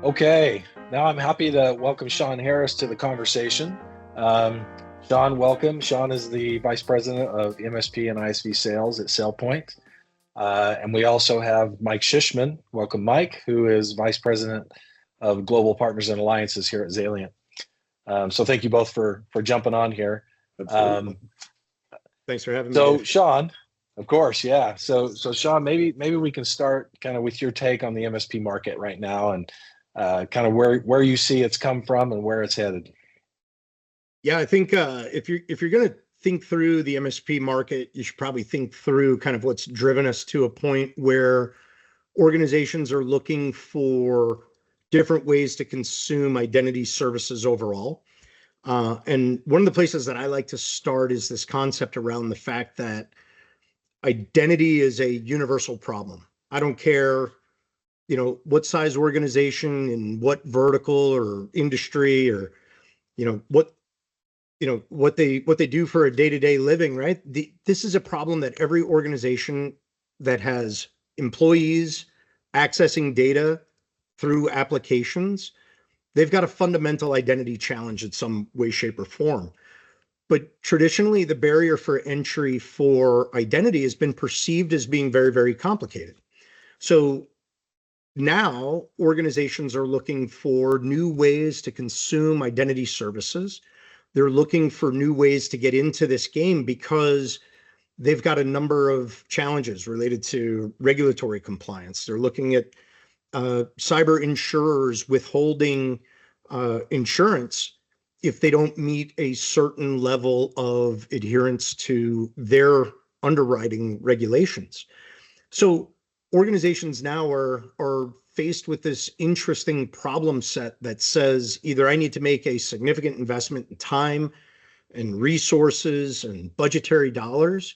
Okay, now I'm happy to welcome Sean Harris to the conversation. Um, Sean, welcome. Sean is the Vice President of MSP and ISV Sales at SailPoint. And we also have Mike Shishman. Welcome, Mike, who is Vice President of Global Partners and Alliances here at Xalient. So thank you both for jumping on here. Absolutely. Thanks for having me, So Dave. Sean, of course, yeah. So Sean, maybe we can start kind of with your take on the MSP market right now and kind of where you see it's come from and where it's headed. Yeah, I think if you're going to think through the MSP market, you should probably think through kind of what's driven us to a point where organizations are looking for different ways to consume identity services overall. And one of the places that I like to start is this concept around the fact that identity is a universal problem. I don't care, what size organization and what vertical or industry or, what what they do for a day-to-day living, right? This is a problem that every organization that has employees accessing data through applications, they've got a fundamental identity challenge in some way, shape, or form. But traditionally, the barrier for entry for identity has been perceived as being very, very complicated. So now organizations are looking for new ways to consume identity services. They're looking for new ways to get into this game because they've got a number of challenges related to regulatory compliance. They're looking at cyber insurers withholding insurance if they don't meet a certain level of adherence to their underwriting regulations. So organizations now are faced with this interesting problem set that says either I need to make a significant investment in time and resources and budgetary dollars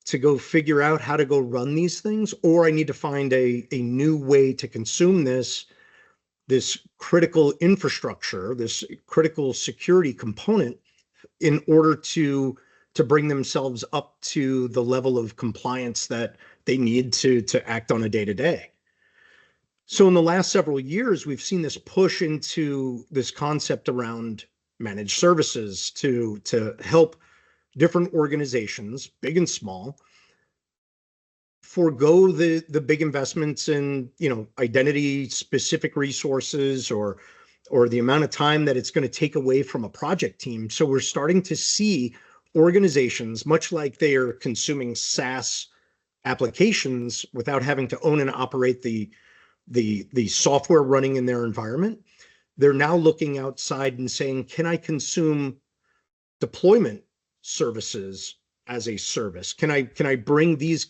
to go figure out how to go run these things, or I need to find a new way to consume this critical infrastructure, this critical security component in order to bring themselves up to the level of compliance that they need to act on a day-to-day. So in the last several years, we've seen this push into this concept around managed services to help different organizations, big and small, forego the big investments in identity specific resources or the amount of time that it's going to take away from a project team. So we're starting to see organizations, much like they are consuming SaaS applications without having to own and operate the software running in their environment, they're now looking outside and saying, can I consume deployment services as a service? Can I bring these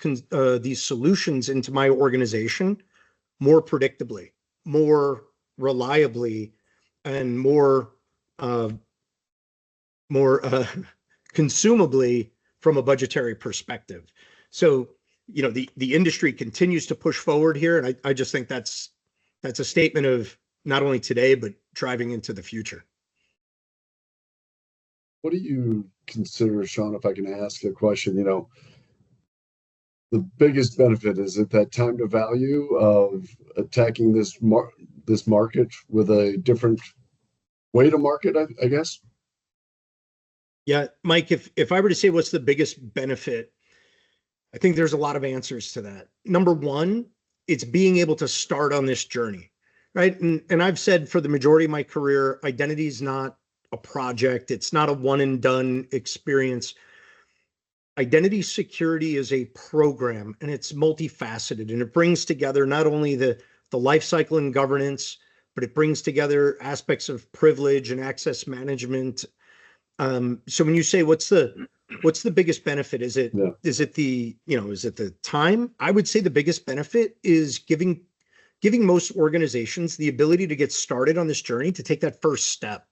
solutions into my organization more predictably, more reliably, and more consumably from a budgetary perspective? So the industry continues to push forward here, and I just think that's a statement of not only today but driving into the future. What do you consider, Sean, if I can ask a question, the biggest benefit? Is it that time to value of attacking this market with a different way to market, I guess? Yeah, Mike, if I were to say what's the biggest benefit, I think there's a lot of answers to that. Number one, it's being able to start on this journey, right? And I've said for the majority of my career, identity is not a project. It's not a one and done experience. Identity security is a program, and it's multifaceted, and it brings together not only the life cycle and governance, but it brings together aspects of privilege and access management. So when you say what's the biggest benefit? Is it the time? I would say the biggest benefit is giving most organizations the ability to get started on this journey, to take that first step.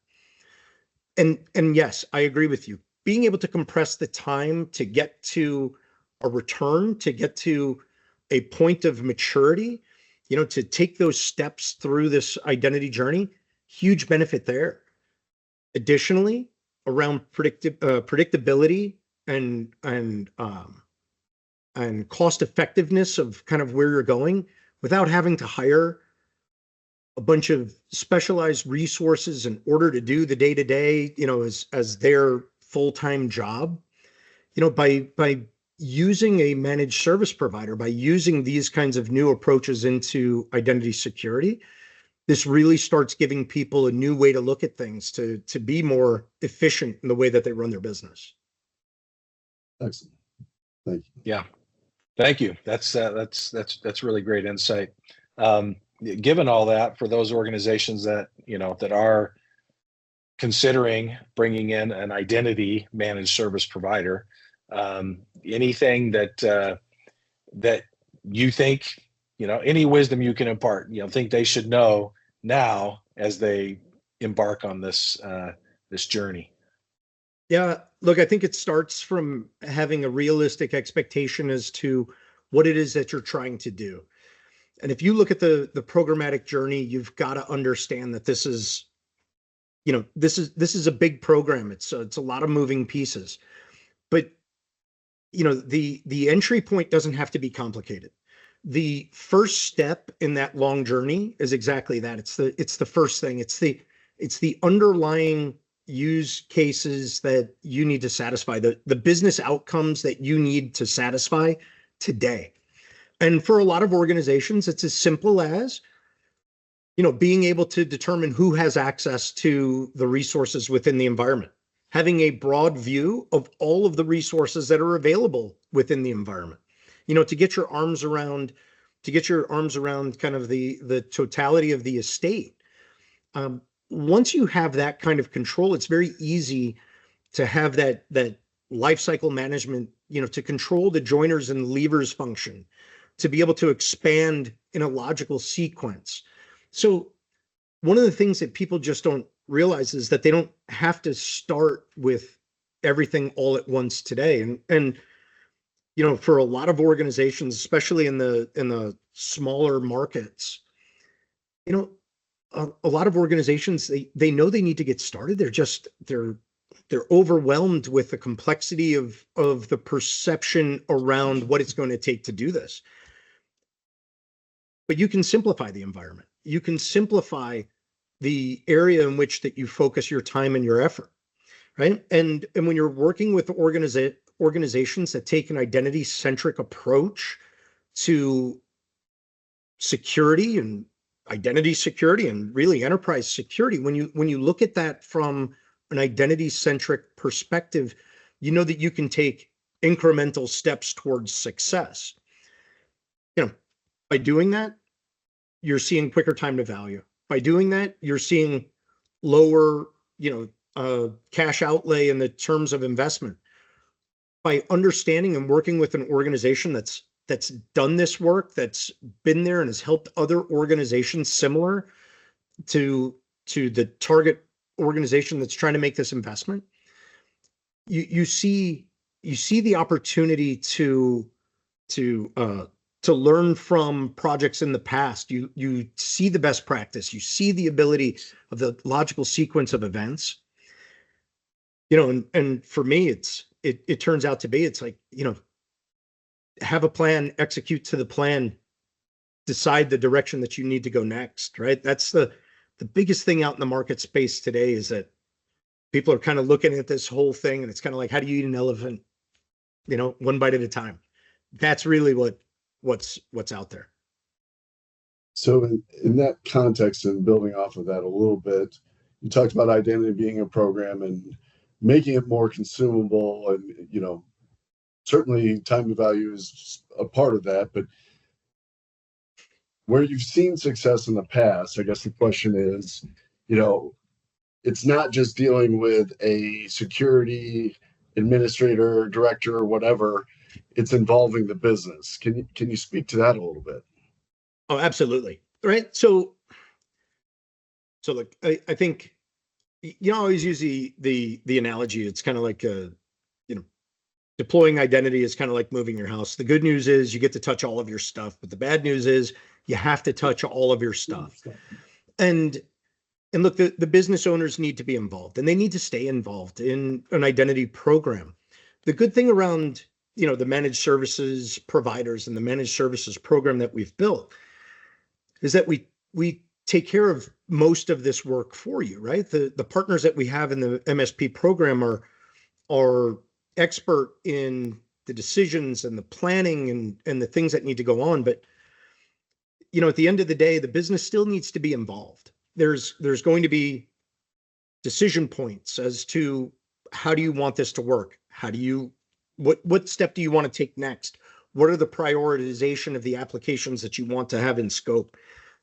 And yes, I agree with you. Being able to compress the time to get to a return, to get to a point of maturity, to take those steps through this identity journey, huge benefit there. Additionally, around predictability and cost effectiveness of kind of where you're going without having to hire a bunch of specialized resources in order to do the day-to-day, as their full-time job. By using a managed service provider, by using these kinds of new approaches into identity security, this really starts giving people a new way to look at things, to be more efficient in the way that they run their business. Excellent. Thank you. Yeah, thank you. That's really great insight. Given all that, for those organizations that that are considering bringing in an identity managed service provider, anything that you think, any wisdom you can impart, think they should know now as they embark on this journey? Yeah, look, I think it starts from having a realistic expectation as to what it is that you're trying to do. And if you look at the programmatic journey, you've got to understand that this is a big program. It's a lot of moving pieces, but the entry point doesn't have to be complicated. The first step in that long journey is exactly that. It's the first thing. It's the underlying use cases that you need to satisfy, the business outcomes that you need to satisfy today. And for a lot of organizations, it's as simple as being able to determine who has access to the resources within the environment, having a broad view of all of the resources that are available within the environment, to get your arms around kind of the totality of the estate. Once you have that kind of control, it's very easy to have that life cycle management, to control the joiners and levers function, to be able to expand in a logical sequence. So one of the things that people just don't realize is that they don't have to start with everything all at once today. And for a lot of organizations, especially in the smaller markets, a lot of organizations, they know they need to get started. They're overwhelmed with the complexity of the perception around what it's going to take to do this. But you can simplify the environment. You can simplify the area in which that you focus your time and your effort, right? And when you're working with organizations that take an identity-centric approach to security and identity security and really enterprise security, when you look at that from an identity-centric perspective, you know that you can take incremental steps towards success. By doing that, you're seeing quicker time to value. By doing that, you're seeing lower, cash outlay in the terms of investment. By understanding and working with an organization that's done this work, that's been there and has helped other organizations similar to the target organization that's trying to make this investment, you see the opportunity to learn from projects in the past. You see the best practice. You see the ability of the logical sequence of events. And for me, it turns out to be, it's like, have a plan, execute to the plan, decide the direction that you need to go next, right? That's the biggest thing out in the market space today, is that people are kind of looking at this whole thing and it's kind of like, how do you eat an elephant, one bite at a time? That's really what's out there. So in that context, and building off of that a little bit, you talked about identity being a program and making it more consumable, and certainly time to value is a part of that. But where you've seen success in the past, I guess the question is, it's not just dealing with a security administrator, director, or whatever. It's involving the business. Can you speak to that a little bit? Oh, absolutely. Right. So look, I think, I always use the analogy. It's kind of like deploying identity is kind of like moving your house. The good news is you get to touch all of your stuff, but the bad news is you have to touch all of your stuff. And look, the business owners need to be involved, and they need to stay involved in an identity program. The good thing around, the managed services providers and the managed services program that we've built is that we take care of most of this work for you, right? The partners that we have in the MSP program are expert in the decisions and the planning and the things that need to go on. But, at the end of the day, the business still needs to be involved. There's going to be decision points as to how do you want this to work? What step do you want to take next? What are the prioritization of the applications that you want to have in scope?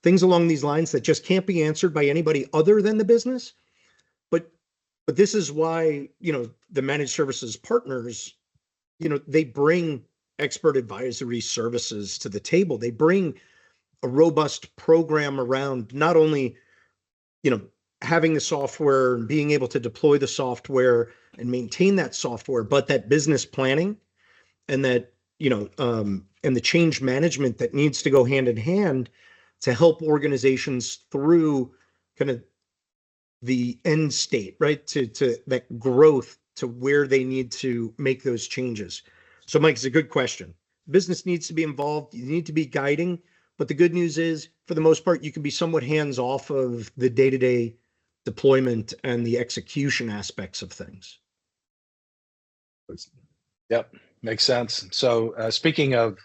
Things along these lines that just can't be answered by anybody other than the business. But this is why, the managed services partners, they bring expert advisory services to the table. They bring a robust program around not only, having the software and being able to deploy the software and maintain that software, but that business planning and that, and the change management that needs to go hand in hand to help organizations through kind of the end state, right? To that growth to where they need to make those changes. So Mike, it's a good question. Business needs to be involved. You need to be guiding, but the good news is for the most part, you can be somewhat hands off of the day-to-day deployment and the execution aspects of things. Yep, makes sense. So speaking of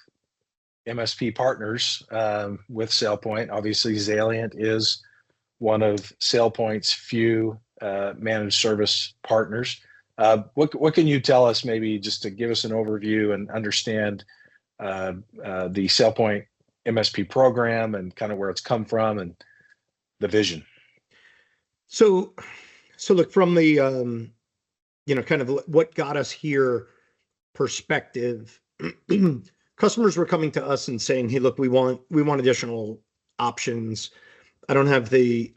MSP partners with SailPoint, obviously Xalient is one of SailPoint's few managed service partners. What can you tell us, maybe just to give us an overview and understand the SailPoint MSP program and kind of where it's come from and the vision? So look, from the kind of what got us here perspective, customers were coming to us and saying, "Hey, look, we want additional options. I don't have the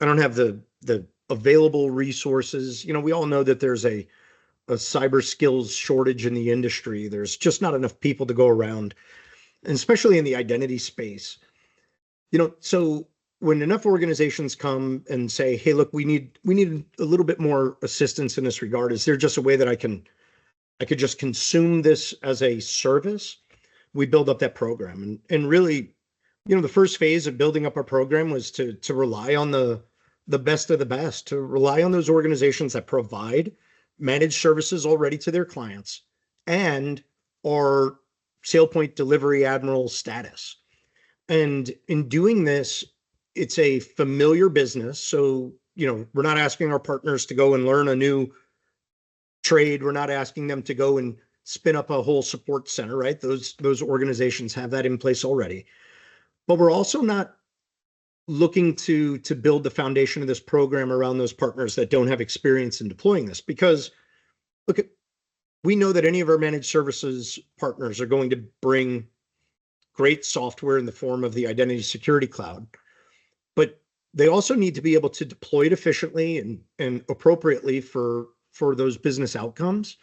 available resources." We all know that there's a cyber skills shortage in the industry. There's just not enough people to go around, and especially in the identity space. So when enough organizations come and say, "Hey, look, we need a little bit more assistance in this regard. Is there just a way that I could just consume this as a service?" We build up that program, and really, the first phase of building up our program was to rely on the best of the best, to rely on those organizations that provide managed services already to their clients and are SailPoint Delivery Admiral status. And in doing this, it's a familiar business. So, we're not asking our partners to go and learn a new trade. We're not asking them to go and spin up a whole support center, right? Those organizations have that in place already. But we're also not looking to build the foundation of this program around those partners that don't have experience in deploying this, because look, we know that any of our managed services partners are going to bring great software in the form of the identity security cloud, but they also need to be able to deploy it efficiently and appropriately for those business outcomes,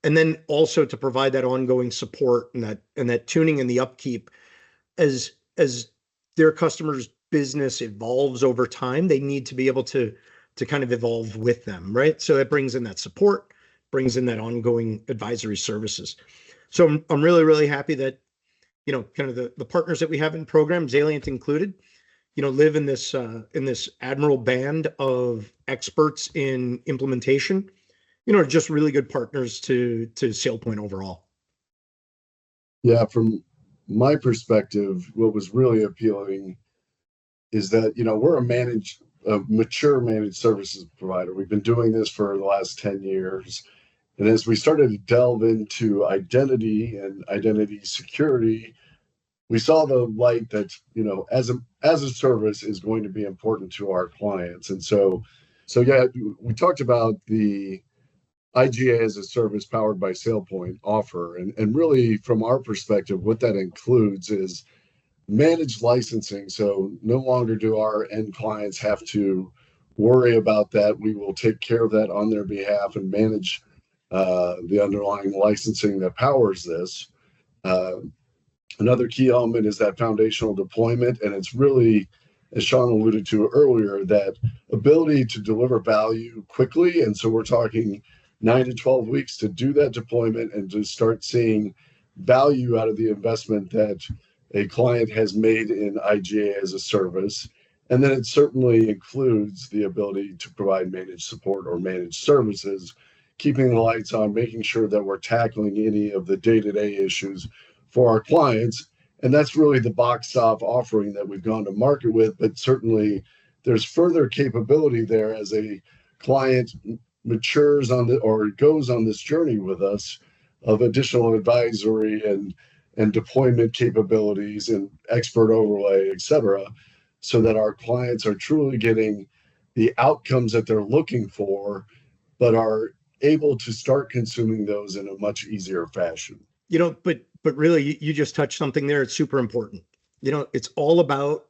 and then also to provide that ongoing support and that tuning and the upkeep as their customers' business evolves over time. They need to be able to kind of evolve with them, right? So it brings in that support, brings in that ongoing advisory services. So I'm really, really happy that, kind of the partners that we have in program, Xalient included, live in this admiral band of experts in implementation, just really good partners to SailPoint overall. Yeah, from my perspective, what was really appealing is that, we're a mature managed services provider. We've been doing this for the last 10 years. And as we started to delve into identity and identity security, we saw the light that, as a service is going to be important to our clients. And so yeah, we talked about the IGA as a service powered by SailPoint offer. And really, from our perspective, what that includes is managed licensing. So no longer do our end clients have to worry about that. We will take care of that on their behalf and manage the underlying licensing that powers this. Another key element is that foundational deployment. And it's really, as Sean alluded to earlier, that ability to deliver value quickly. And so we're talking 9 to 12 weeks to do that deployment and to start seeing value out of the investment that a client has made in IGA as a service. And then it certainly includes the ability to provide managed support or managed services, keeping the lights on, making sure that we're tackling any of the day-to-day issues for our clients. And that's really the box top offering that we've gone to market with. But certainly there's further capability there as a client matures on the or goes on this journey with us of additional advisory and deployment capabilities and expert overlay, et cetera, so that our clients are truly getting the outcomes that they're looking for, but are able to start consuming those in a much easier fashion. But really, you just touched something there. It's super important. It's all about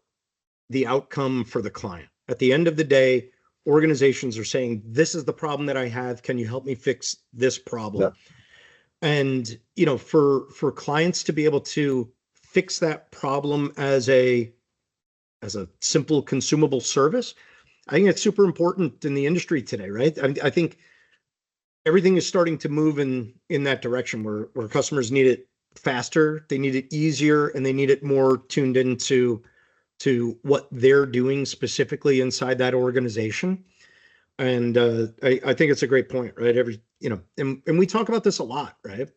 the outcome for the client. At the end of the day, organizations are saying, this is the problem that I have. Can you help me fix this problem? Yeah. And, for clients to be able to fix that problem as a simple consumable service, I think it's super important in the industry today, right? I think everything is starting to move in that direction where customers need it faster, they need it easier, and they need it more tuned into what they're doing specifically inside that organization. And I think it's a great point, right? And we talk about this a lot, right?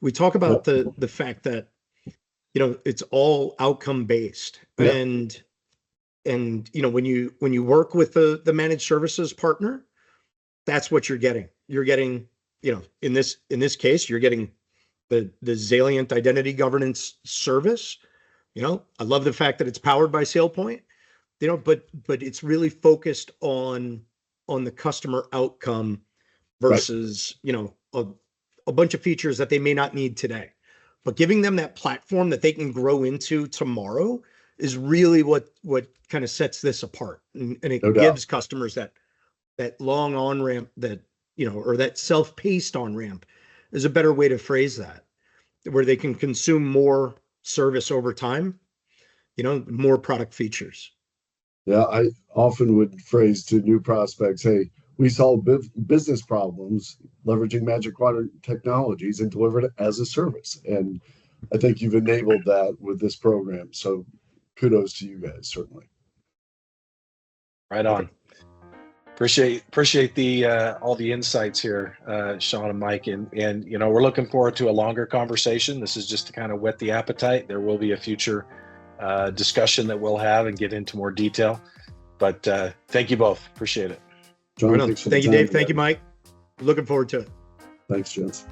We talk about the fact that it's all outcome based, and when you work with the managed services partner, that's what you're getting. You're getting, in this case, you're getting the Xalient identity governance service. I love the fact that it's powered by SailPoint, but it's really focused on the customer outcome versus, a bunch of features that they may not need today. But giving them that platform that they can grow into tomorrow is really what kind of sets this apart. And it gives customers that long on-ramp or that self-paced on-ramp is a better way to phrase that, where they can consume more service over time, more product features. Yeah, I often would phrase to new prospects, hey, we solve business problems leveraging Magic Quadrant technologies and deliver it as a service. And I think you've enabled that with this program. So kudos to you guys, certainly. Right on. Appreciate the all the insights here, Sean and Mike, and we're looking forward to a longer conversation. This is just to kind of whet the appetite. There will be a future discussion that we'll have and get into more detail. But thank you both. Appreciate it. John, thank you, Dave. Thank you, Mike. Looking forward to it. Thanks, gents.